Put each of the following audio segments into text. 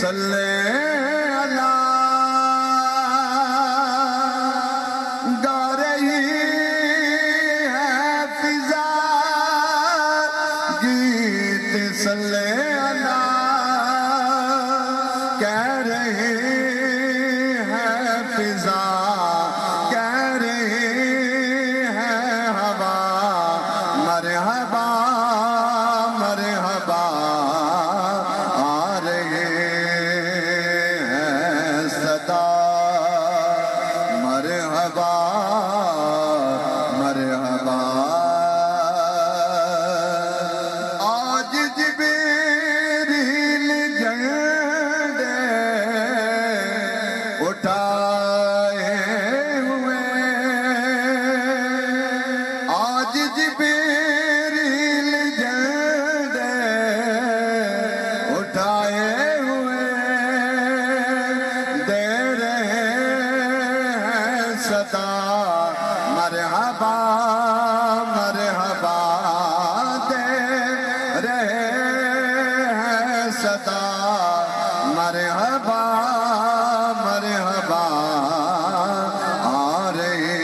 صلی اللہ گا رہی ہے فضا گیت صلی اللہ کہہ رہی ہے فضا کہہ رہی ہے ہوا مرحبا مرحبا آ رہے ہیں صدا مرحبا مرحبا آج جبریل جھنڈے اٹھائے ہوئے آج جبریل جھنڈے اٹھائے ہوئے دے رہے ہیں صدا مرحبا مرحبا دے رہے ہیں صدا مرحبا مرحبا آ رہے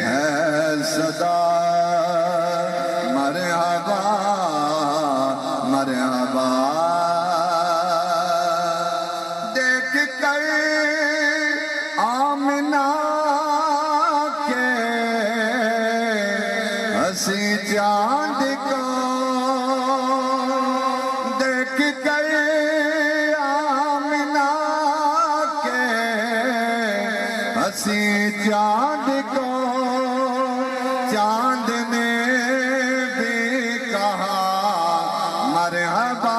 ہیں صدا مرحبا مرحبا دیکھ کر آمنہ کے ہنسی چاند کو دیکھ کر آمنہ کے ہنسی چاند کو چاند نے بھی کہا مرحبا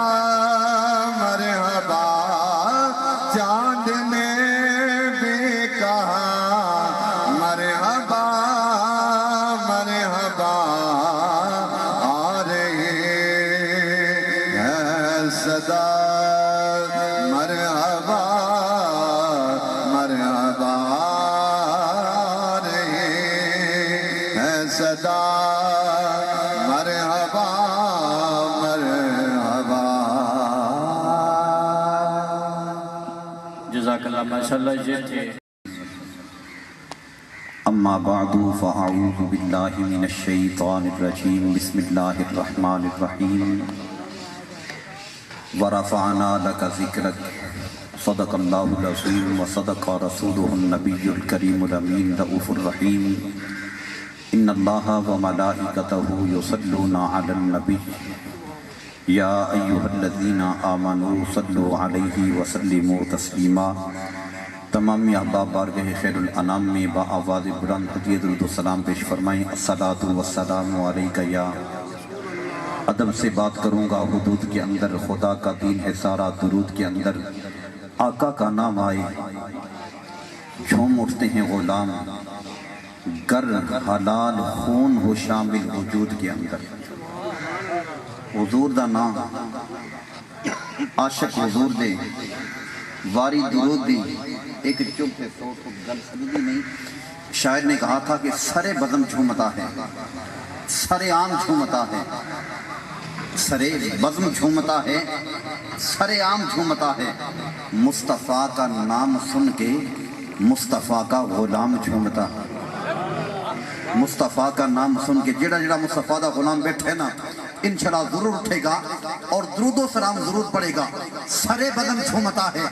مرحبا چاند نے بھی کہا مرحبا مرحبا آ رہی ہے صدا مرحبا مرحبا آ رہی ہے صدا مرحبا مرحبا جزاک اللہ ماشاءاللہ یہ تھے اما بعد فاعوذ باللہ من الشیطان الرجیم بسم اللہ الرحمن الرحیم ورفعنا لک ذکرک صدق اللہ العظیم وصدق رسولہ النبی الکریم الامین رؤوف الرحیم ان اللہ وملائکتہ یصلون علی النبی یا ایہا الذین آمنوا صلوا علیہ وسلموا تسلیما تمامی احباب بارگاہ خیر الانام میں با آواز بلند ہدیہ درود و سلام پیش فرمائیں الصلاۃ والسلام علیکہ یا ادب سے بات کروں گا حدود کے اندر خدا کا دین ہے سارا درود کے اندر آقا کا نام آئے جھوم اٹھتے ہیں غلام گر حلال خون ہو شامل وجود کے اندر حضور دا نام عاشق حضور دے واری درود دی ایک چپ ہے سو گل سمجھی نہیں شاعر نے کہا تھا کہ سرے بزم جھومتا ہے سرے عام جھومتا ہے سرے بزم جھومتا ہے سرے عام جھومتا ہے مصطفیٰ کا نام سن کے مصطفیٰ کا غلام جھومتا ہے مصطفیٰ کا نام سن کے جڑا جڑا مصطفیٰ دا غلام بیٹھے نا انشاءاللہ ضرور اٹھے گا اور درود و سلام ضرور پڑے گا سرے بدن جھومتا ہے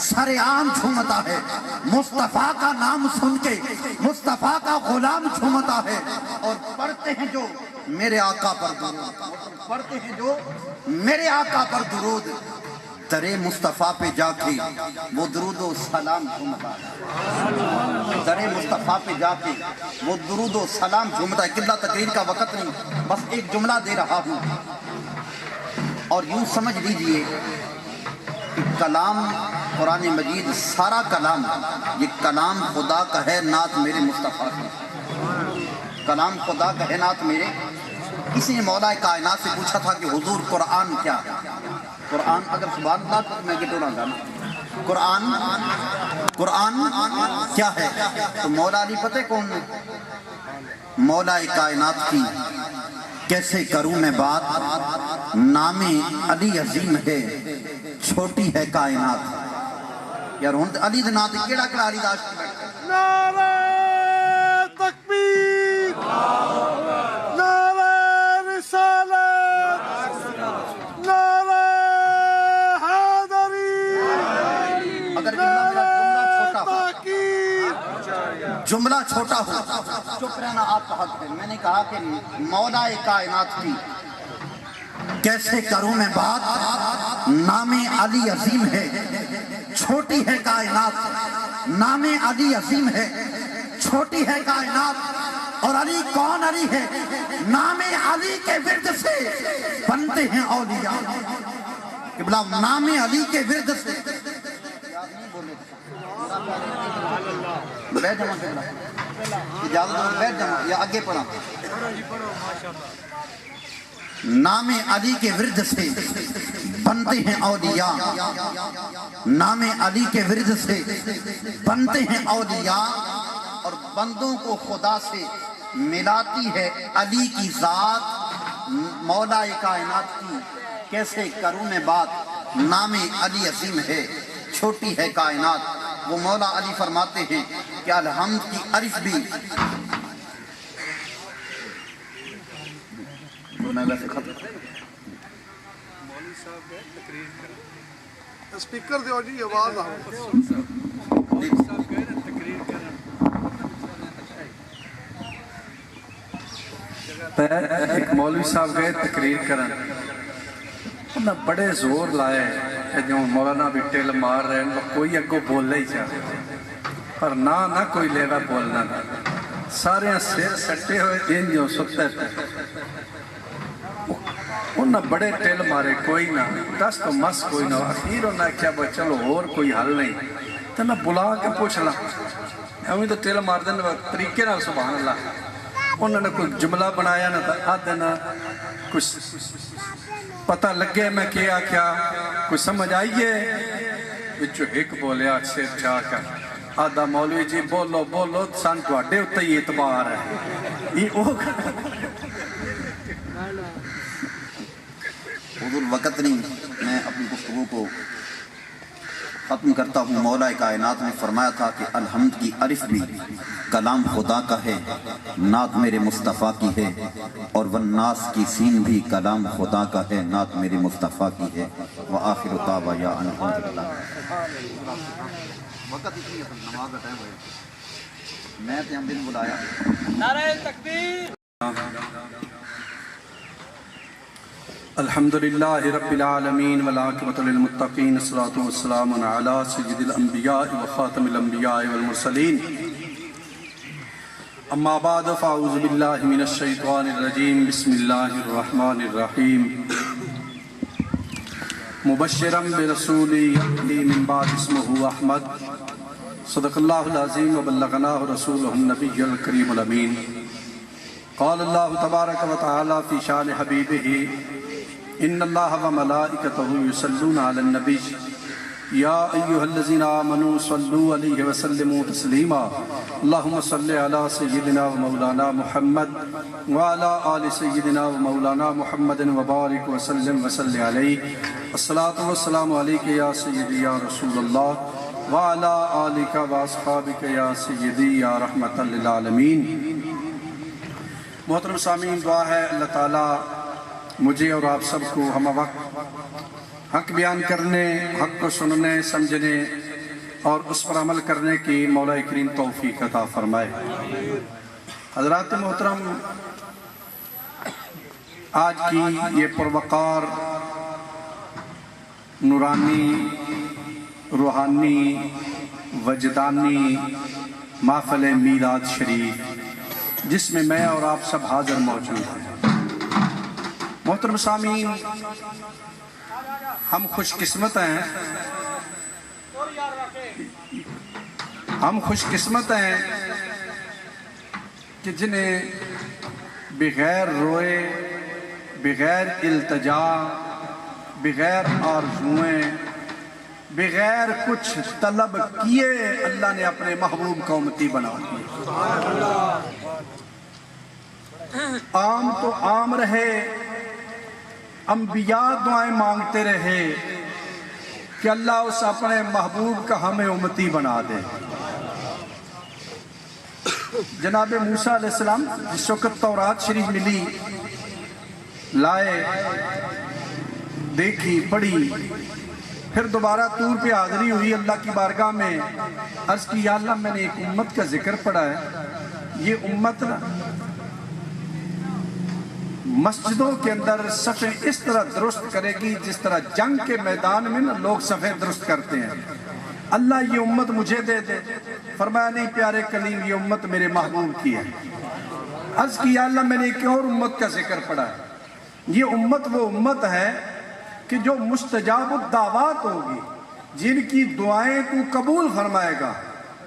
سرے عام جھومتا ہے مصطفیٰ کا نام سن کے مصطفیٰ کا غلام جھومتا ہے اور پڑھتے ہیں جو میرے آقا پر درود پڑھتے ہیں جو میرے آقا پر درود درے مصطفیٰ پہ جا کے وہ درود و سلام جھومتا ہے درے مصطفیٰ پہ جا کے وہ درود و سلام جھومتا ہے قلہ تقریر کا وقت نہیں بس ایک جملہ دے رہا ہوں اور یوں سمجھ لیجئے کہ کلام قرآن مجید سارا کلام یہ کلام خدا کا ہے نعت میرے مصطفیٰ کی کلام خدا کا ہے نعت میرے کسی نے مولا کائنات سے پوچھا تھا کہ حضور قرآن کیا ہے قرآن اگر سبحان اللہ تو میں گٹونا گا قرآن کیا ہے تو مولا علی پتہ کون ہے مولا کائنات کی کیسے کروں میں بات نام علی عظیم ہے چھوٹی ہے کائنات. یار ہن علی دے نام تے کیڑا کیڑا علی دا عاشق بیٹھا. نعرہ تکبیر، نعرہ رسالت، نعرہ حیدری، اگر نعرہ تحقیق. جملہ چھوٹا ہو چپ رہنا آپ کا حق ہے. میں نے کہا کہ مولا کائنات کی کیسے کروں میں بات. نام علی عظیم ہے، چھوٹی ہے کائنات. نام علی عظیم ہے، چھوٹی ہے کائنات. اور علی کون علی ہے؟ نام علی کے ورد سے بنتے ہیں اولیاء. قبلہ نام علی کے ورد سے بیٹھ جاؤں قبلہ. اجازت دو بیٹھ جاؤں یا آگے پڑھا. نام علی کے ورد سے بنتے ہیں اولیاء. نام علی کے ورد سے بنتے ہیں اولیاء. اور بندوں کو خدا سے ملاتی ہے علی کی ذات. مولا کائنات کی کیسے کروں میں بات. نام علی عظیم ہے، چھوٹی ہے کائنات. وہ مولا علی فرماتے ہیں کہ الحمد کی عرف بھی سپیکر دیو جی آواز آؤ. ایک مولوی صاحب گئے تقریر کرن، انہیں بڑے زور لائے کہ جو مولانا بھی ٹل مار رہے ہیں کوئی اگو بولنا ہی چاہے، پر نہ کوئی لیوا بولنا نہ. سارے سر سٹے ہوئے ان جو سکتے تھے. انہیں بڑے ٹل مارے کوئی نہ دس تو مس کوئی نہ. اخیر انہیں کیا بھائی چلو اور کوئی حل نہیں تو میں بلا کے پوچھ لا. ہمیں تو ٹل مار دیں طریقے نہ سبحان اللہ. انہوں نے کوئی جملہ بنایا نہ تھا آدھے نہ کچھ پتہ لگے میں کیا کوئی سمجھ آئیے. بچو ایک بولیا سر چاہ کر آدھا مولوی جی بولو سان کو اڈے ہوتا ہی اعتبار ہے. حضور وقت نہیں، میں اپنی گفتگو کو ختم کرتا ہوں. مولا کائنات نے فرمایا تھا کہ الحمد کی عرف بھی کلام خدا کا ہے، نعت میرے مصطفیٰ کی ہے. اور والناس کی سین بھی کلام خدا کا ہے، نعت میرے مصطفیٰ کی ہے. وآخر دعوانا یا الحمدللہ. وقت اتنی ہے نماز کا ٹائم ہوئے. میں تے ہم دن بلایا. نعرہ تکبیر. الحمدللہ رب العالمین والعاقبۃ للمتقین الصلاۃ والسلام علی سید الانبیاء وخاتم الانبیاء والمرسلین. اما بعد فاعوذ باللہ من الشیطان الرجیم. بسم اللہ الرحمن الرحیم. مبشرا برسول یأتی من بعد اسمہ احمد. صدق اللہ العظیم وبلغنا رسولہ النبی الکریم الامین. قال اللہ تبارک و تعالی فی شان حبیبہ ان اللہ وملائکتہ یصلون علی النبی یا ایہا الذین آمنوا صلوا علیہ وسلموا تسلیما. اللہم صلی علی سیدنا و مولانا محمد وعلی آل سیدنا و مولانا محمد وبارک وسلم وصلی علیہ. الصلاۃ والسلام علیک یا سیدی یا رسول اللہ وعلی آلک واصحابک یا سیدی یا رحمت للعالمین. محترم سامعین، دعا ہے اللہ تعالیٰ مجھے اور آپ سب کو ہم وقت حق بیان کرنے، حق کو سننے سمجھنے اور اس پر عمل کرنے کی مولا کریم توفیق عطا فرمائے. حضرات محترم، آج کی یہ پروقار نورانی، روحانی، وجدانی محفل میلاد شریف جس میں میں اور آپ سب حاضر موجود ہیں. محترم سامعین، ہم خوش قسمت ہیں، کہ جنہیں بغیر روئے، بغیر التجا، بغیر آرزوئیں، بغیر کچھ طلب کیے اللہ نے اپنے محبوب کا امتی بنا دیا. عام تو عام رہے، انبیاء دعائیں مانگتے رہے، کہ اللہ اس اپنے محبوب کا ہمیں امتی بنا دے۔ جناب موسیٰ علیہ السلام جس وقت تورات شریف ملی، لائے، دیکھی، پڑھی، پھر دوبارہ طور پہ حاضری ہوئی اللہ کی بارگاہ میں، عرض کی یا اللہ میں نے ایک امت کا ذکر پڑھا ہے، یہ امت مسجدوں کے اندر صفیں اس طرح درست کرے گی جس طرح جنگ کے میدان میں نا لوگ صفیں درست کرتے ہیں، اللہ یہ امت مجھے دے دے۔ فرمایا نہیں پیارے کلیم، یہ امت میرے محبوب کی ہے۔ عرض کی یا اللہ میں نے ایک اور امت کا ذکر پڑھا ہے، یہ امت وہ امت ہے کہ جو مستجاب الدعوات ہوگی، جن کی دعائیں تو قبول فرمائے گا،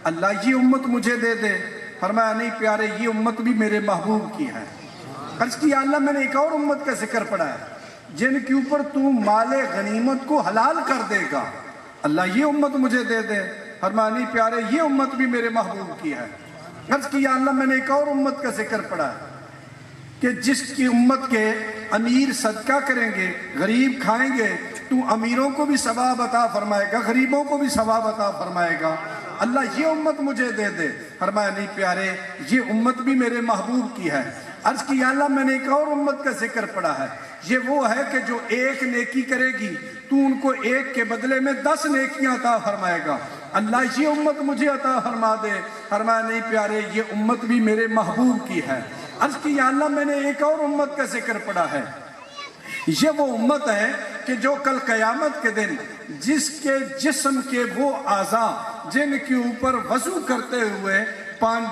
اللہ یہ امت مجھے دے دے۔ فرمایا نہیں پیارے، یہ امت بھی میرے محبوب کی ہے۔ عرض کی یا اللہ میں نے ایک اور امت کا ذکر پڑھا ہے جن کے اوپر تو مال غنیمت کو حلال کر دے گا، اللہ یہ امت مجھے دے دے۔ فرمایا نہیں پیارے، یہ امت بھی میرے محبوب کی ہے۔ عرض کی یا اللہ میں نے ایک اور امت کا ذکر پڑھا ہے کہ جس کی امت کے امیر صدقہ کریں گے، غریب کھائیں گے، تو امیروں کو بھی ثواب عطا فرمائے گا، غریبوں کو بھی ثواب عطا فرمائے گا، اللہ یہ امت مجھے دے دے۔ فرمایا نہیں پیارے، یہ امت بھی میرے محبوب کی ہے۔ عرض کی یا اللہ میں نے ایک اور امت کا ذکر پڑھا ہے، یہ وہ ہے کہ جو ایک نیکی کرے گی تو ان کو ایک کے بدلے میں 10 نیکیاں عطا فرمائے گا، اللہ یہ امت مجھے عطا فرما دے۔ فرمایا نہیں پیارے، یہ امت بھی میرے محبوب کی ہے۔ عرض کی یا اللہ میں نے ایک اور امت کا ذکر پڑھا ہے، یہ وہ امت ہے کہ جو کل قیامت کے دن جس کے جسم کے وہ اعضاء جن کے اوپر وضو کرتے ہوئے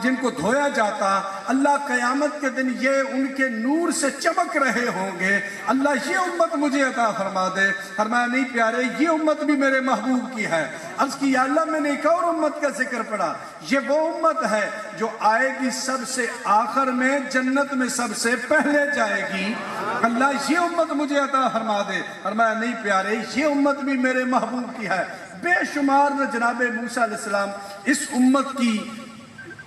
جن کو دھویا جاتا، اللہ قیامت کے دن یہ ان کے نور سے چمک رہے ہوں گے، اللہ یہ امت مجھے عطا فرما دے۔ فرمایا نہیں پیارے، یہ امت بھی میرے محبوب کی ہے۔ عرض کی یا اللہ میں نے ایک اور امت کا ذکر پڑھا، یہ وہ امت ہے جو آئے گی سب سے آخر میں، جنت میں سب سے پہلے جائے گی، اللہ یہ امت مجھے عطا فرما دے۔ فرمایا نہیں پیارے، یہ امت بھی میرے محبوب کی ہے۔ بے شمار نہ جناب موسیٰ علیہ السلام اس امت کی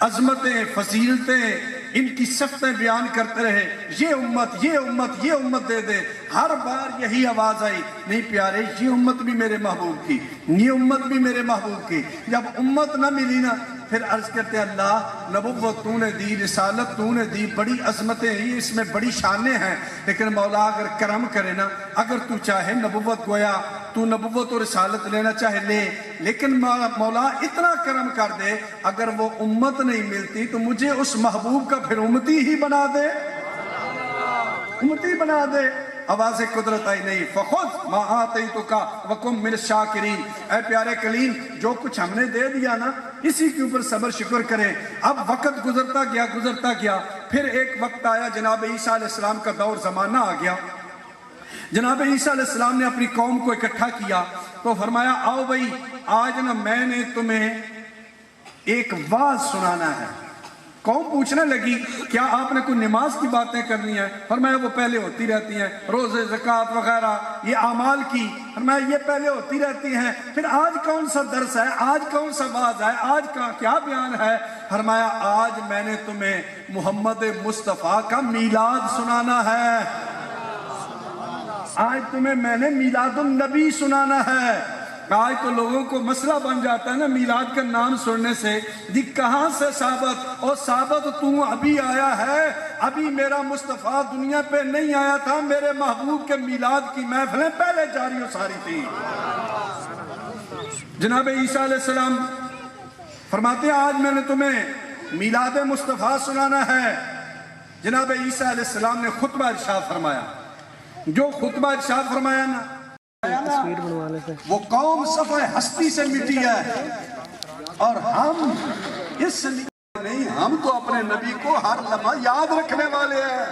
عظمتیں، فضیلتیں، ان کی صفتیں بیان کرتے رہے، یہ امت، یہ امت، یہ امت دے دے۔ ہر بار یہی آواز آئی، نہیں پیارے یہ امت بھی میرے محبوب کی، یہ امت بھی میرے محبوب کی۔ جب امت نہ ملی نا، پھر عرض کرتے اللہ نبوت تو نے دی، رسالت تو نے دی، بڑی عظمتیں ہیں، اس میں بڑی شانیں ہیں، لیکن مولا اگر کرم کرے نا، اگر تو چاہے نبوت گویا تو نبوت و رسالت لینا چاہے لے، لیکن مولا اتنا کرم کر دے اگر وہ امت نہیں ملتی تو مجھے اس محبوب کا پھر امتی ہی بنا دے، امتی بنا دے۔ آواز قدرت آئی نہیں، فخذ ما آتیتک وکن من الشاکرین، اے پیارے کلیم جو کچھ ہم نے دے دیا نا اسی کے اوپر صبر شکر کریں۔ اب وقت گزرتا گیا، پھر ایک وقت آیا، جناب عیسیٰ علیہ السلام کا دور زمانہ آ گیا۔ جناب عیسیٰ علیہ السلام نے اپنی قوم کو اکٹھا کیا تو فرمایا آؤ بھائی، آج نا میں نے تمہیں ایک واعظ سنانا ہے۔ قوم پوچھنے لگی کیا آپ نے کوئی نماز کی باتیں کرنی ہیں؟ فرمایا وہ پہلے ہوتی رہتی ہیں، روزے، زکوٰۃ وغیرہ یہ اعمال کی، فرمایا یہ پہلے ہوتی رہتی ہیں، پھر آج کون سا درس ہے، آج کون سا واعظ ہے، آج کا کیا بیان ہے؟ فرمایا آج میں نے تمہیں محمد مصطفیٰ کا میلاد سنانا ہے، آج تمہیں میں نے میلاد النبی سنانا ہے۔ آج تو لوگوں کو مسئلہ بن جاتا ہے نا میلاد کا نام سننے سے، دی کہاں سے ثابت، اور ثابت تو ابھی آیا ہے، ابھی میرا مصطفیٰ دنیا پہ نہیں آیا تھا، میرے محبوب کے میلاد کی محفلیں پہلے جاری و ساری تھی۔ جناب عیسیٰ علیہ السلام فرماتے ہیں آج میں نے تمہیں میلاد مصطفیٰ سنانا ہے۔ جناب عیسیٰ علیہ السلام نے خطبہ ارشاد فرمایا، جو خطبہ ارشاد فرمایا نا وہ قوم صفحہ ہستی سے مٹی ہے، اور ہم اس لیے نہیں، ہم تو اپنے نبی کو ہر لمحہ یاد رکھنے والے ہیں۔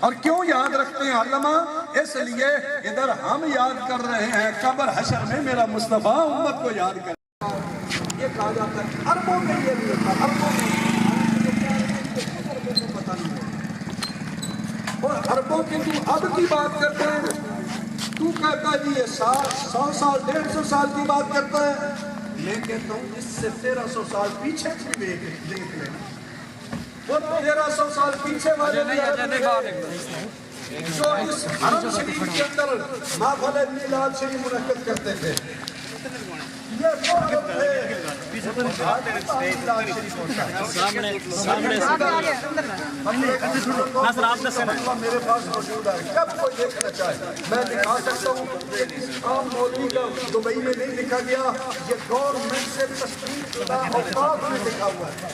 اور کیوں یاد رکھتے ہیں ہر لمحہ؟ اس لیے ادھر ہم یاد کر رہے ہیں، قبر حشر میں میرا مصطفیٰ امت کو یاد کر، یہ کہا جاتا ہے۔ عربوں میں یہ بھی ہوتا، عربوں میں پتہ نہیں، اور عربوں کی تو اب کی بات کرتے ہیں، تو کہتا ہے جی یہ 100 سال 150 سال کی بات کرتا ہے، میں کہتا ہوں اس سے 1300 سال پیچھے بھی دیکھ لیں، وہ 1300 سال پیچھے والے جو اس حرم شریف کے اندر محفل میلاد شریف منعقد کرتے تھے. یہ وہ عرب تھے میرے پاس موجود ہے. جب کوئی دیکھنا چاہے میں دکھا سکتا ہوں کہ کسی عام مولوی کا دبئی میں نہیں لکھا گیا, یہ گورنمنٹ سے تصدیق شدہ اوقاف میں لکھا ہوا ہے.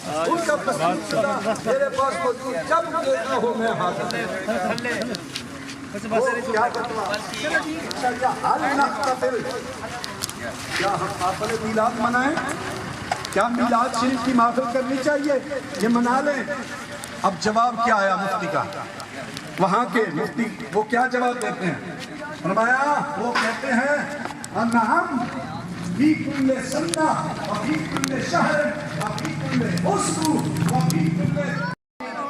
ان کا تصدیق شدہ میرے پاس موجود, جب دیکھنا ہو میں حاضر. وہ کیا بتوا کیا حال نحتفل, کیا ہم محفل میلاد منائیں؟ کیا میلاد شریف کی محفل کرنی چاہیے؟ یہ منا لیں. اب جواب کیا آیا مفتی کا؟ وہاں کے مفتی وہ کیا جواب دیتے ہیں؟ فرمایا وہ کہتے ہیں نعم فی کل سنہ وفی کل شہر وفی کل اسبوع وفی کل.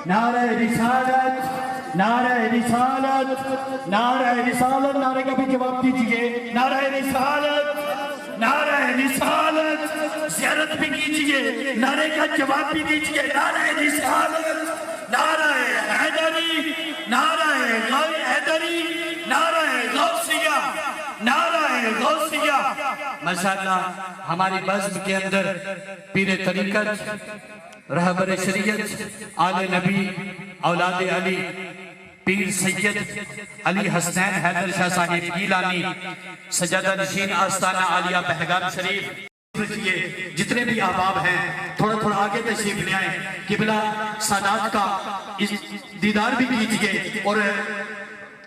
نعرہ رسالت, نعرہ رسالت, نعرہ رسالت. نعرے کا بھی جواب دیجئے. نعرہ رسالت, نعرہ رسالت. زیارت بھی کیجئے, نعرے کا جواب بھی دیجئے. نعرہ رسالت, نعرہ حیدری, نعرہ حیدری, نعرہ غوثیہ, نعرہ غوثیہ. ماشاءاللہ ہماری بزم کے اندر پیر طریقت, رہبر شریعت, آل نبی, اولاد علی, پیر سید علی حسنین حیدر شاہ صاحب گیلانی, سجادہ نشین آستانہ عالیہ پہلگام شریف. جتنے بھی احباب ہیں تھوڑا تھوڑا آگے تشریف لے آئیں. قبلہ سادات کا دیدار بھی کیجئے اور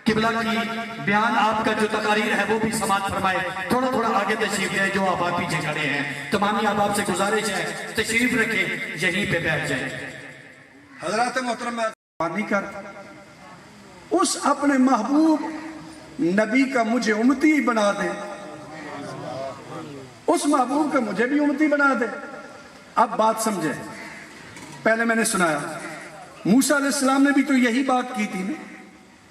قبلہ کی بیان آپ کا جو تقاریر ہے وہ بھی سماعت فرمائے. تھوڑا تھوڑا آگے تشریف لے جو احباب پیچھے کھڑے ہیں. تمامی احباب سے گزارش ہے تشریف رکھیں, یہیں پہ بیٹھ جائیں. حضرات محترم میں کر اس اپنے محبوب نبی کا مجھے امتی بنا دے, اس محبوب کا مجھے بھی امتی بنا دے. اب بات سمجھے. پہلے میں نے سنایا موسیٰ علیہ السلام نے بھی تو یہی بات کی تھی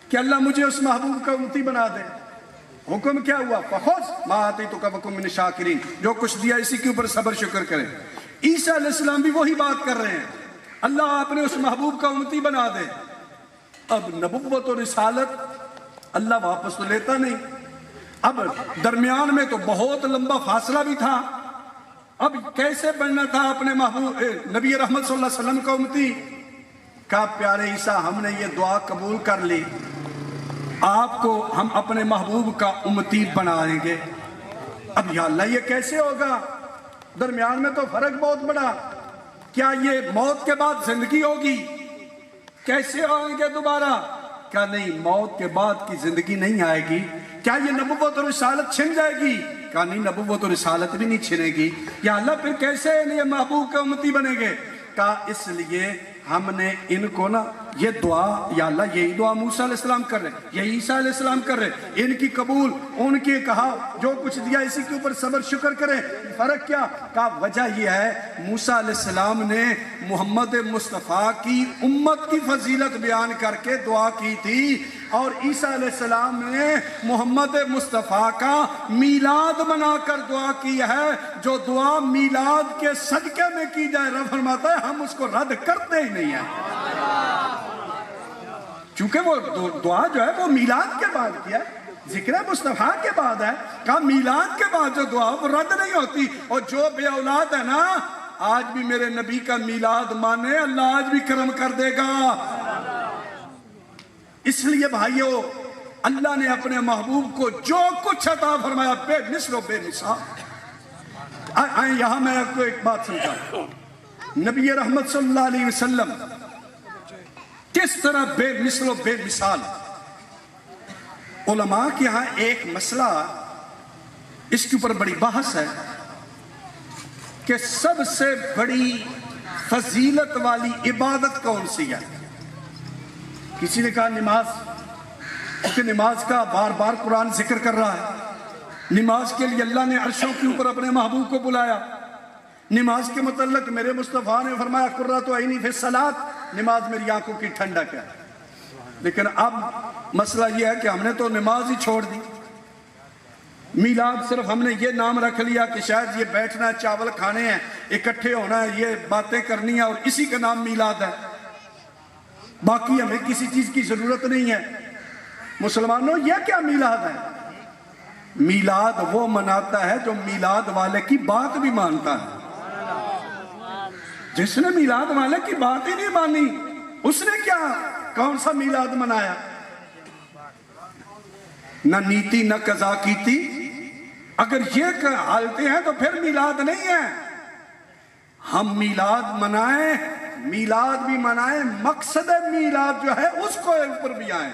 کہ اللہ مجھے اس محبوب کا امتی بنا دے. حکم کیا ہوا؟ فَخُذْ مَا آتَيْتُكَ وَكُن مِّنَ الشَّاكِرِينَ. جو کچھ دیا اسی کے اوپر صبر شکر کریں. عیسیٰ علیہ السلام بھی وہی بات کر رہے ہیں, اللہ اپنے اس محبوب کا امتی بنا دے. اب نبوت و رسالت اللہ واپس تو لیتا نہیں. اب درمیان میں تو بہت لمبا فاصلہ بھی تھا. اب کیسے بننا تھا اپنے محبوب نبی رحمت صلی اللہ علیہ وسلم کا امتی؟ کہا پیارے عیسیٰ ہم نے یہ دعا قبول کر لی, آپ کو ہم اپنے محبوب کا امتی بنائیں گے. اب یا اللہ یہ کیسے ہوگا؟ درمیان میں تو فرق بہت بڑا. کیا یہ موت کے بعد زندگی ہوگی؟ کیسے آئیں گے دوبارہ؟ کیا نہیں, موت کے بعد کی زندگی نہیں آئے گی. کیا یہ نبوت اور رسالت چھن جائے گی؟ کہا نہیں, نبوت اور رسالت بھی نہیں چھنے گی. یا اللہ پھر کیسے یہ محبوب کا امتی بنیں گے؟ کہا اس لیے ہم نے ان کو نا یہ دعا, یا اللہ یہی دعا موسیٰ علیہ السلام کر رہے, یہی عیسیٰ علیہ السلام کر رہے, ان کی قبول, ان کی کہا جو کچھ دیا اسی کے اوپر صبر شکر کریں. فرق کیا؟ کہا وجہ یہ ہے موسیٰ علیہ السلام نے محمد مصطفیٰ کی امت کی فضیلت بیان کر کے دعا کی تھی, اور عیسیٰ علیہ السلام نے محمد مصطفیٰ کا میلاد بنا کر دعا کی ہے. جو دعا میلاد کے صدقے میں کی جائے, رب فرماتا ہے ہم اس کو رد کرتے ہی نہیں ہیں. چونکہ وہ دعا جو ہے وہ میلاد کے بعد کیا ہے, ذکر مصطفیٰ کے بعد ہے. کہا میلاد کے بعد جو دعا وہ رد نہیں ہوتی. اور جو بے اولاد ہے نا, آج بھی میرے نبی کا میلاد مانے, اللہ آج بھی کرم کر دے گا. اس لیے بھائیو اللہ نے اپنے محبوب کو جو کچھ عطا فرمایا بے مثل و بے مثال. آئیں یہاں میں آپ کو ایک بات سمجھاؤں. نبی رحمت صلی اللہ علیہ وسلم کس طرح بے مثل و بے مثال. علماء کے یہاں ایک مسئلہ اس کے اوپر بڑی بحث ہے کہ سب سے بڑی فضیلت والی عبادت کون سی ہے. کسی نے کہا نماز, کیونکہ نماز کا بار بار قرآن ذکر کر رہا ہے. نماز کے لیے اللہ نے عرشوں کے اوپر اپنے محبوب کو بلایا. نماز کے متعلق میرے مصطفیٰ نے فرمایا قرۃ عینی فی الصلاۃ, نماز میری آنکھوں کی ٹھنڈک ہے. لیکن اب مسئلہ یہ ہے کہ ہم نے تو نماز ہی چھوڑ دی. میلاد صرف ہم نے یہ نام رکھ لیا کہ شاید یہ بیٹھنا ہے, چاول کھانے ہیں, اکٹھے ہونا ہے, یہ باتیں کرنی ہیں, اور اسی کا نام میلاد ہے. باقی ہمیں کسی چیز کی ضرورت نہیں ہے۔ مسلمانوں یہ کیا میلاد ہے؟ میلاد وہ مناتا ہے جو میلاد والے کی بات بھی مانتا ہے۔ جس نے میلاد والے کی بات ہی نہیں مانی اس نے کیا کون سا میلاد منایا؟ نہ نیتی نہ قضا کی تھی۔ اگر یہ حالتیں ہیں تو پھر میلاد نہیں ہے۔ ہم میلاد منائیں، میلاد بھی منائیں، مقصد میلاد جو ہے اس کو اوپر بھی آئیں،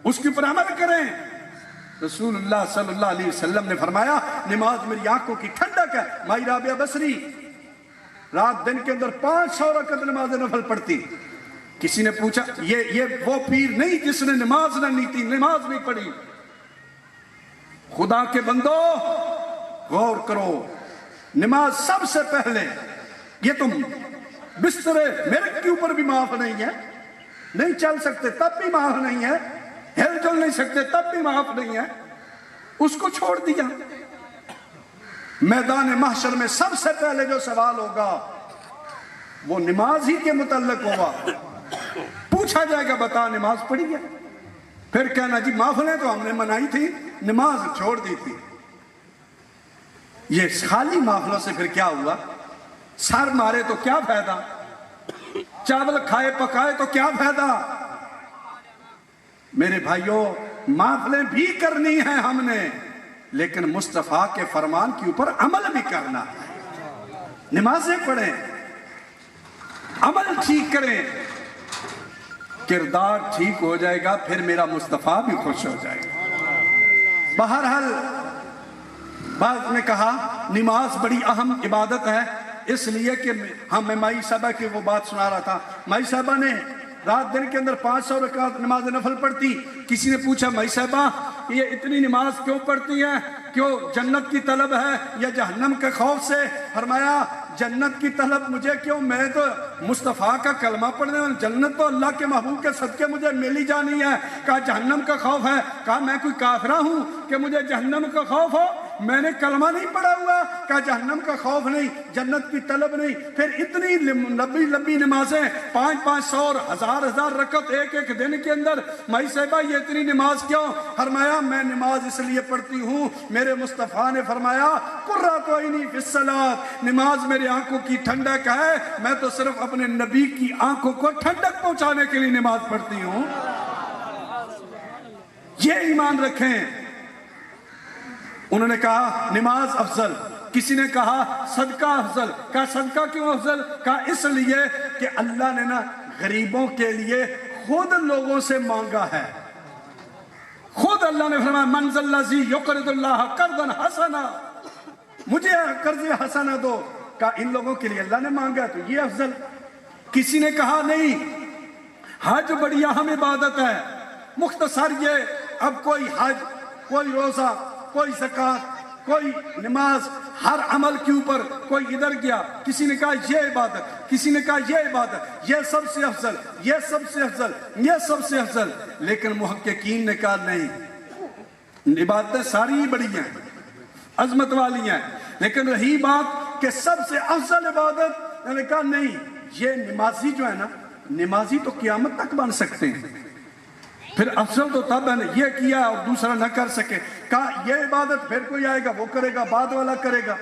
اس کے اوپر عمل کریں۔ رسول اللہ صلی اللہ علیہ وسلم نے فرمایا نماز میری آنکھوں کی ٹھنڈک ہے۔ مائی رابعہ بصری رات دن کے اندر 500 رکعت نماز نفل پڑھتی۔ کسی نے پوچھا یہ وہ پیر نہیں جس نے نماز نہ نیتی، نماز نہیں پڑھی۔ خدا کے بندو غور کرو، نماز سب سے پہلے، یہ تم بسترے میرے کے اوپر بھی معاف نہیں ہے، نہیں چل سکتے تب بھی معاف نہیں ہے، ہل جل نہیں سکتے تب بھی معاف نہیں ہے، اس کو چھوڑ دیا۔ میدان محشر میں سب سے پہلے جو سوال ہوگا وہ نماز ہی کے متعلق ہوگا۔ پوچھا جائے گا بتا نماز پڑھی ہے؟ پھر کہنا جی محفلیں تو ہم نے منائی تھی، نماز چھوڑ دی تھی۔ یہ خالی محفلوں سے پھر کیا ہوا؟ سر مارے تو کیا فائدہ؟ چاول کھائے پکائے تو کیا فائدہ؟ میرے بھائیوں محفلیں بھی کرنی ہیں ہم نے، لیکن مصطفیٰ کے فرمان کے اوپر عمل بھی کرنا ہے۔ نمازیں پڑھیں، عمل ٹھیک کریں، کردار ٹھیک ہو جائے گا، پھر میرا مصطفیٰ بھی خوش ہو جائے گا۔ بہرحال بعض نے کہا نماز بڑی اہم عبادت ہے، اس لیے کہ میں مائی صاحبہ کی وہ بات سنا رہا تھا۔ مائی صاحبہ نے رات دن کے اندر 500 رکعت نماز نفل پڑھتی۔ کسی نے پوچھا مائی صاحبہ یہ اتنی نماز کیوں پڑھتی ہیں؟ کیوں جنت کی طلب ہے یا جہنم کے خوف سے؟ فرمایا جنت کی طلب مجھے کیوں، میں تو مصطفیٰ کا کلمہ پڑھنے والا، جنت تو اللہ کے محبوب کے صدقے مجھے مل ہی جانی ہے۔ کہا جہنم کا خوف ہے؟ کہا میں کوئی کافرہ ہوں کہ مجھے جہنم کا خوف ہو؟ میں نے کلمہ نہیں پڑھا ہوا۔ کہا جہنم کا خوف نہیں، جنت کی طلب نہیں۔ پھر اتنی لمبی لمبی نمازیں، 500 اور 1000 رکعت ایک دن کے اندر، مائی صاحبہ یہ اتنی نماز کیوں؟ فرمایا میں نماز اس لیے پڑھتی ہوں، میرے مصطفیٰ نے فرمایا قرۃ عینی فی الصلاۃ، نماز میرے آنکھوں کی ٹھنڈک ہے، میں تو صرف اپنے نبی کی آنکھوں کو ٹھنڈک پہنچانے کے لیے نماز پڑھتی ہوں۔ یہ ایمان رکھیں۔ انہوں نے کہا نماز افضل، کسی نے کہا صدقہ افضل۔ کہا صدقہ کیوں افضل؟ کہا اس لیے کہ اللہ نے نا غریبوں کے لیے خود لوگوں سے مانگا ہے۔ خود اللہ نے فرمایا من ذا الذی یقرض اللہ قرضا حسنا، مجھے قرض حسنا دو۔ کہا ان لوگوں کے لیے اللہ نے مانگا تو یہ افضل۔ کسی نے کہا نہیں حج بڑی اہم عبادت ہے، مختصر یہ اب کوئی حج، کوئی روزہ، کوئی زکوٰۃ، کوئی نماز، ہر عمل کے اوپر کوئی ادھر گیا، کسی نے کہا یہ عبادت، کسی نے کہا یہ عبادت، یہ سب سے افضل، یہ سب سے افضل، یہ سب سے افضل۔ لیکن محققین نے کہا نہیں، عبادتیں ساری بڑی ہیں، عظمت والی ہیں، لیکن رہی بات کہ سب سے افضل عبادت، میں نے کہا نہیں، یہ نمازی جو ہے نا، نمازی تو قیامت تک بن سکتے ہیں، پھر افضل تو تب ہے نا یہ کیا اور دوسرا نہ کر سکے۔ کہا یہ عبادت پھر کوئی آئے گا وہ کرے گا، بعد والا کرے گا،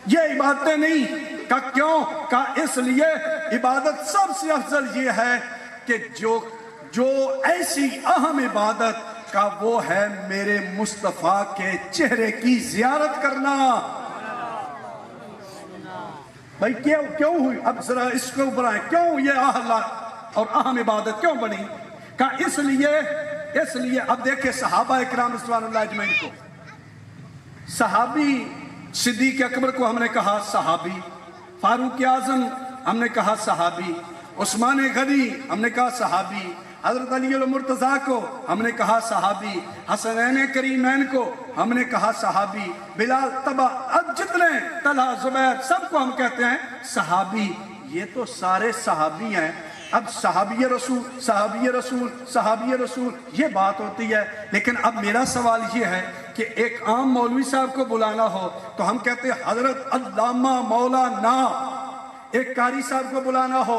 یہ عبادتیں نہیں۔ کہا کیوں؟ کہا اس لیے عبادت سب سے افضل یہ ہے کہ جو ایسی اہم عبادت کا وہ ہے میرے مصطفیٰ کے چہرے کی زیارت کرنا۔ بھائی کیوں ہوئی؟ اب ذرا اس کے اوپر آئیں، کیوں یہ اہل اور اہم عبادت کیوں بنی؟ کہا اس لیے اب دیکھیں صحابہ اکرام رضوان اللہ اجمعین کو، صحابی صدیق اکبر کو ہم نے کہا صحابی، فاروق اعظم ہم نے کہا صحابی، عثمان غنی ہم نے کہا صحابی، حضرت علی المرتضیٰ کو ہم نے کہا صحابی، حسنین کریمین کو ہم نے کہا صحابی، بلال تبا، اب جتنے طلحہ زبیر سب کو ہم کہتے ہیں صحابی۔ یہ تو سارے صحابی ہیں۔ اب صحابی رسول صحابی رسول صحابی رسول یہ بات ہوتی ہے، لیکن اب میرا سوال یہ ہے کہ ایک عام مولوی صاحب کو بلانا ہو تو ہم کہتے ہیں حضرت علامہ مولانا، ایک قاری صاحب کو بلانا ہو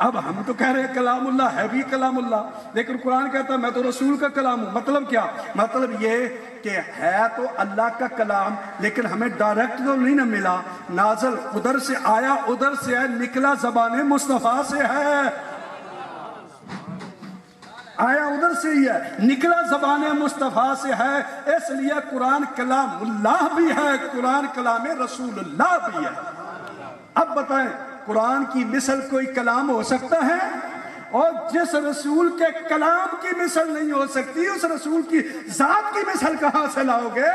اب ہم تو کہہ رہے ہیں کلام اللہ ہے بھی کلام اللہ، لیکن قرآن کہتا ہے میں تو رسول کا کلام ہوں۔ مطلب کیا؟ مطلب یہ کہ ہے تو اللہ کا کلام، لیکن ہمیں ڈائریکٹ تو نہیں نہ ملا، نازل ادھر سے آیا، ادھر سے ہے، نکلا زبان مصطفیٰ سے ہے، آیا ادھر سے ہی ہے، نکلا زبان مصطفیٰ سے ہے، اس لیے قرآن کلام اللہ بھی ہے، قرآن کلام رسول اللہ بھی ہے۔ اب بتائیں قرآن کی مثل کوئی کلام ہو سکتا ہے؟ اور جس رسول کے کلام کی مثل نہیں ہو سکتی، اس رسول کی ذات کی مثل کہاں سے لاؤ گے؟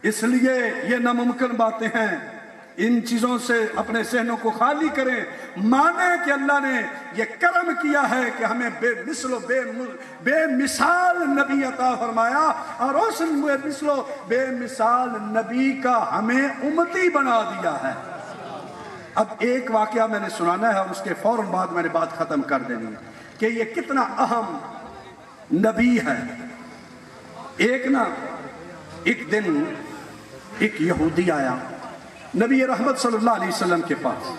اس لیے یہ ناممکن باتیں ہیں، ان چیزوں سے اپنے ذہنوں کو خالی کریں، مانیں کہ اللہ نے یہ کرم کیا ہے کہ ہمیں بے مثل و بے مثال نبی عطا فرمایا، اور اس بے مثل و بے مثال نبی کا ہمیں امتی بنا دیا ہے۔ اب ایک واقعہ میں نے سنانا ہے اور اس کے فوراً بعد میں نے بات ختم کر دینی ہے کہ یہ کتنا اہم نبی ہے۔ ایک دن ایک یہودی آیا نبی رحمت صلی اللہ علیہ وسلم کے پاس،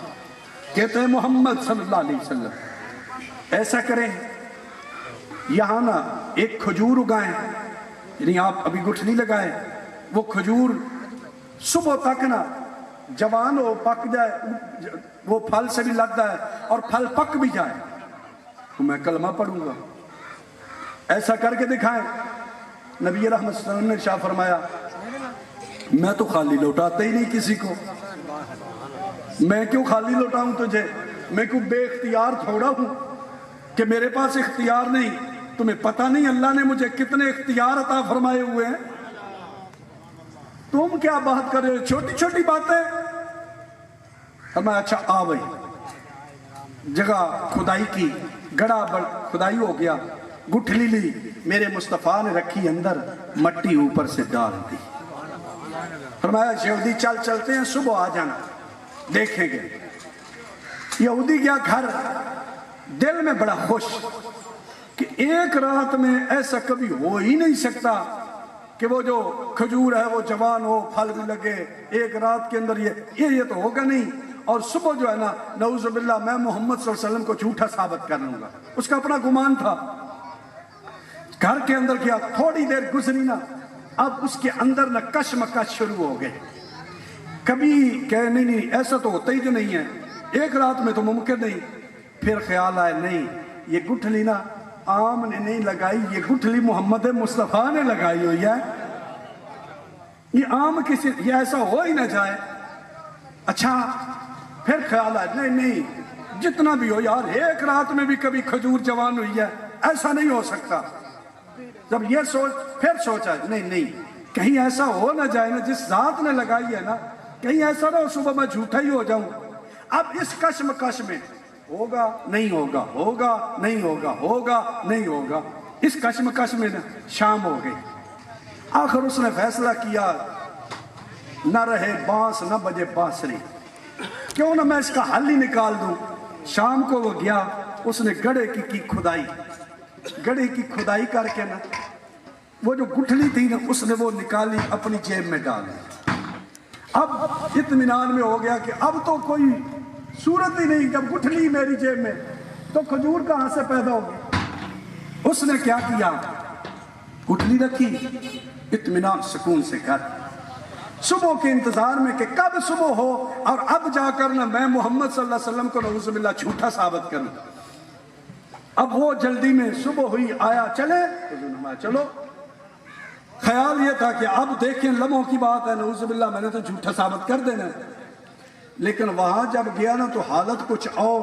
کہتے ہیں محمد صلی اللہ علیہ وسلم ایسا کریں، یہاں نا ایک کھجور اگائیں، یعنی آپ ابھی گٹھلی لگائیں، وہ کھجور صبح تک نا جوان ہو، پک جائے، وہ پھل سے بھی لگ جائے اور پھل پک بھی جائے تو میں کلمہ پڑھوں گا، ایسا کر کے دکھائیں۔ نبی رحمت صلی اللہ علیہ وسلم نے ارشاد فرمایا میں تو خالی لوٹاتا ہی نہیں کسی کو، میں کیوں خالی لوٹاؤں تجھے، میں کیوں بے اختیار تھوڑا ہوں کہ میرے پاس اختیار نہیں؟ تمہیں پتہ نہیں اللہ نے مجھے کتنے اختیار عطا فرمائے ہوئے ہیں؟ تم کیا بات کر رہے ہو، چھوٹی چھوٹی باتیں؟ فرمایا اچھا آ بھائی، جگہ کھدائی کی، گڑا کھدائی ہو گیا، گٹھلی لی، میرے مصطفیٰ نے رکھی، اندر مٹی اوپر سے ڈال دی، فرمایا یہودی چل چلتے ہیں، صبح آ جانا دیکھیں گے۔ یہودی گیا گھر، دل میں بڑا خوش کہ ایک رات میں ایسا کبھی ہو ہی نہیں سکتا کہ وہ جو کھجور ہے وہ جوان ہو، پھل بھی لگے، ایک رات کے اندر یہ تو ہوگا نہیں، اور صبح جو ہے نا نعوذ باللہ میں محمد صلی اللہ علیہ وسلم کو جھوٹا ثابت کر لوں گا، اس کا اپنا گمان تھا۔ گھر کے اندر کیا، تھوڑی دیر گزری نا، اب اس کے اندر نہ کشمکش شروع ہو گئے، کبھی کہ نہیں ایسا تو ہوتا ہی جو نہیں ہے، ایک رات میں تو ممکن نہیں۔ پھر خیال آئے نہیں، یہ گٹھلی نا عام نے نہیں لگائی، یہ گٹھلی محمد مصطفیٰ نے لگائی ہوئی ہے، یہ عام کسی، یہ ایسا ہو ہی نہ جائے۔ اچھا پھر خیال آئے نہیں جتنا بھی ہو یار، ایک رات میں بھی کبھی کھجور جوان ہوئی ہے، ایسا نہیں ہو سکتا۔ جب یہ پھر سوچا نہیں کہیں ایسا ہو نہ جائے نا، جس ذات نے لگائی ہے نا، کہیں ایسا نہ ہو صبح میں جھوٹا ہی ہو جاؤں۔ اب اس کشمکش میں ہوگا نہیں ہوگا، ہوگا نہیں ہوگا، ہوگا نہیں ہوگا، اس کشمکش میں نا شام ہو گئی۔ آخر اس نے فیصلہ کیا نہ رہے بانس نہ بجے بانسری، کیوں نہ میں اس کا حل ہی نکال دوں۔ شام کو وہ گیا، اس نے گڑھے کی کھدائی، گڑھے کی کھدائی کر کے نا وہ جو گٹھلی تھی نا اس نے وہ نکالی، اپنی جیب میں ڈالی۔ اب اطمینان میں ہو گیا کہ اب تو کوئی صورت ہی نہیں، جب گٹھلی میری جیب میں تو کھجور کہاں سے پیدا ہوگی۔ اس نے کیا کیا، گٹھلی رکھی، اطمینان سکون سے کر، صبح کے انتظار میں کہ کب صبح ہو اور اب جا کر نہ میں محمد صلی اللہ علیہ وسلم کو نعوذ باللہ جھوٹا ثابت کروں۔ اب وہ جلدی میں صبح ہوئی، آیا چلے، چلو، خیال یہ تھا کہ اب دیکھیں لمحوں کی بات ہے، نعوذ باللہ میں نے تو جھوٹا ثابت کر دینا ہے۔ لیکن وہاں جب گیا نا تو حالت کچھ اور،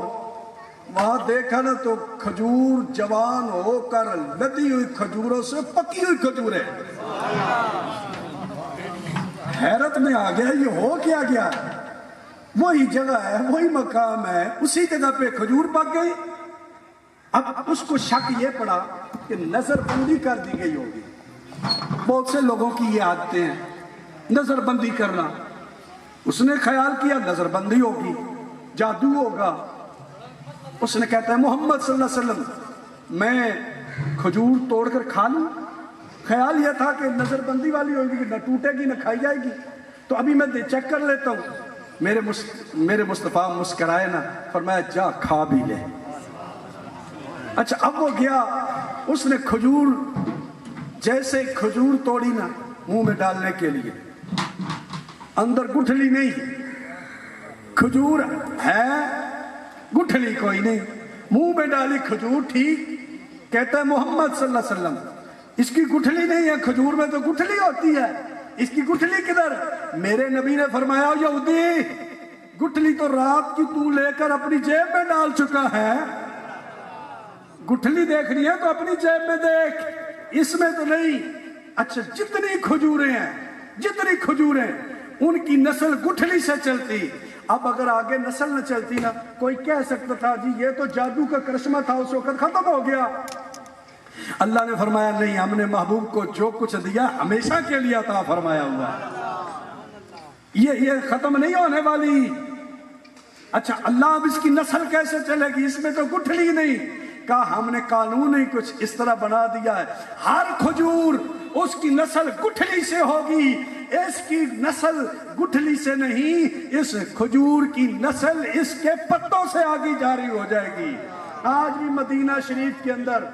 وہاں دیکھا نا تو کھجور جوان ہو کر لدی ہوئی کھجوروں سے پکی ہوئی کھجوریں، حیرت میں آ گیا یہ ہو کیا گیا، وہی جگہ ہے، وہی مقام ہے، اسی جگہ پہ کھجور پک گئی۔ اب اس کو شک یہ پڑا کہ نظر بندی کر دی گئی ہوگی، بہت سے لوگوں کی یہ عادتیں ہیں نظر بندی کرنا، اس نے خیال کیا نظر بندی ہوگی، جادو ہوگا۔ اس نے کہتا ہے محمد صلی اللہ علیہ وسلم میں کھجور توڑ کر کھا لوں، خیال یہ تھا کہ نظر بندی والی ہوگی کہ نہ ٹوٹے گی نہ کھائی جائے گی، تو ابھی میں چیک کر لیتا ہوں۔ میرے مصطفیٰ مسکرائے نا، فرمایا جا کھا بھی لے۔ اچھا اب وہ گیا، اس نے کھجور، جیسے کھجور توڑی نا منہ میں ڈالنے کے لیے، اندر گٹھلی نہیں، کھجور ہے گٹھلی کوئی نہیں، منہ میں ڈالی کھجور ٹھیک، کہتا ہے محمد صلی اللہ علیہ وسلم اس کی گٹھلی نہیں ہے، کھجور میں تو گٹھلی ہوتی ہے، اس کی گٹھلی کدھر؟ میرے نبی نے فرمایا یہودی گٹھلی تو رات کی تو لے کر اپنی جیب میں ڈال چکا ہے، گٹھلی دیکھنی ہے تو اپنی جیب میں دیکھ، اس میں تو نہیں۔ اچھا جتنی کھجوریں ان کی نسل گٹھلی سے چلتی، اب اگر آگے نسل نہ چلتی نا، کوئی کہہ سکتا تھا جی یہ تو جادو کا کرشمہ تھا، اس وقت ختم ہو گیا۔ اللہ نے فرمایا نہیں، ہم نے محبوب کو جو کچھ دیا ہمیشہ کے لیے عطا فرمایا ہوا، یہ ختم نہیں ہونے والی۔ اچھا اللہ اب اس کی نسل کیسے چلے گی؟ اس میں تو گٹھلی نہیں، کہا ہم نے قانون ہی کچھ اس طرح بنا دیا ہے، ہر کھجور اس کی نسل گٹھلی سے ہوگی، اس کی نسل گٹھلی سے نہیں، اس کھجور کی نسل اس کے پتوں سے آگے جاری ہو جائے گی۔ آج بھی مدینہ شریف کے اندر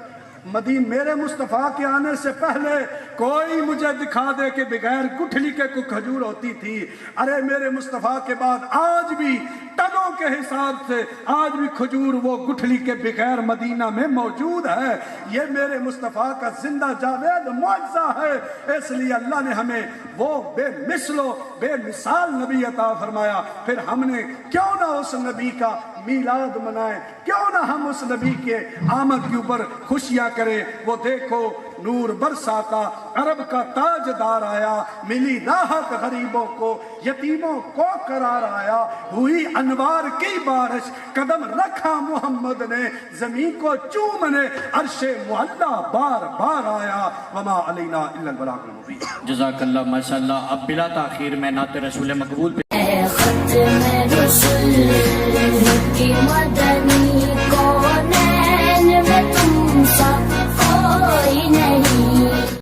میرے مصطفیٰ کے آنے سے پہلے کوئی مجھے دکھا دے کہ بغیر گٹھلی کے کوئی کھجور ہوتی تھی، ارے میرے مصطفیٰ کے بعد آج بھی ٹنوں کے حساب سے آج بھی کھجور وہ گٹھلی کے بغیر مدینہ میں موجود ہے۔ یہ میرے مصطفیٰ کا زندہ جاوید معجزہ ہے، اس لیے اللہ نے ہمیں وہ بے مثل و بے مثال نبی عطا فرمایا۔ پھر ہم نے کیوں نہ اس نبی کا میلاد منائیں، کیوں نہ ہم اس نبی کے آمد کے اوپر خوشیاں کریں۔ وہ دیکھو نور برساتا عرب کا تاجدار آیا، ملی راحت غریبوں کو، یتیموں کو قرار آیا، ہوئی انوار کی بارش، قدم رکھا محمد نے، زمین کو چومنے عرش معلا بار بار آیا، وما علینا الا البلاغ المبین۔ جزاک اللہ ماشاءاللہ۔ اب بلا تاخیر میں نعت رسول مقبول پہ ختم رسول کی مدنی